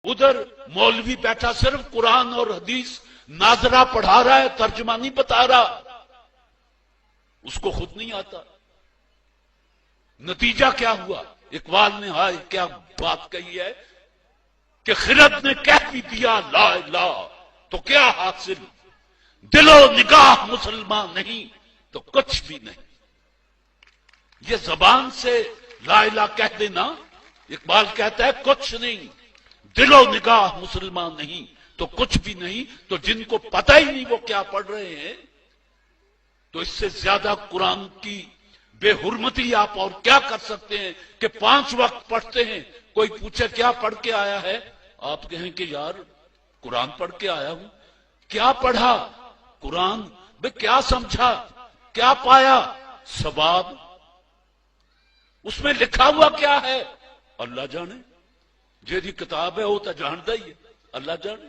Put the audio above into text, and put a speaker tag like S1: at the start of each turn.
S1: ادھر مولوی بیٹھا صرف قرآن اور حدیث ناظرہ پڑھا رہا ہے، ترجمہ نہیں بتا رہا، اس کو خود نہیں آتا۔ نتیجہ کیا ہوا؟ اقبال نے ہائے کیا بات کہی ہے کہ خرد نے کہہ بھی دیا لا الہ تو کیا حاصل، دل و نگاہ مسلمان نہیں تو کچھ بھی نہیں۔ یہ زبان سے لا الہ کہہ دینا، اقبال کہتا ہے کچھ نہیں، دل و نگاہ مسلمان نہیں تو کچھ بھی نہیں۔ تو جن کو پتہ ہی نہیں وہ کیا پڑھ رہے ہیں، تو اس سے زیادہ قرآن کی بے حرمتی آپ اور کیا کر سکتے ہیں کہ 5 وقت پڑھتے ہیں، کوئی پوچھے کیا پڑھ کے آیا ہے، آپ کہیں کہ یار قرآن پڑھ کے آیا ہوں۔ کیا پڑھا؟ قرآن۔ بے کیا سمجھا، کیا پایا؟ ثواب۔ اس میں لکھا ہوا کیا ہے؟ اللہ جانے، جیدی کتاب ہے وہ تو جانتا ہی ہے، اللہ جانے۔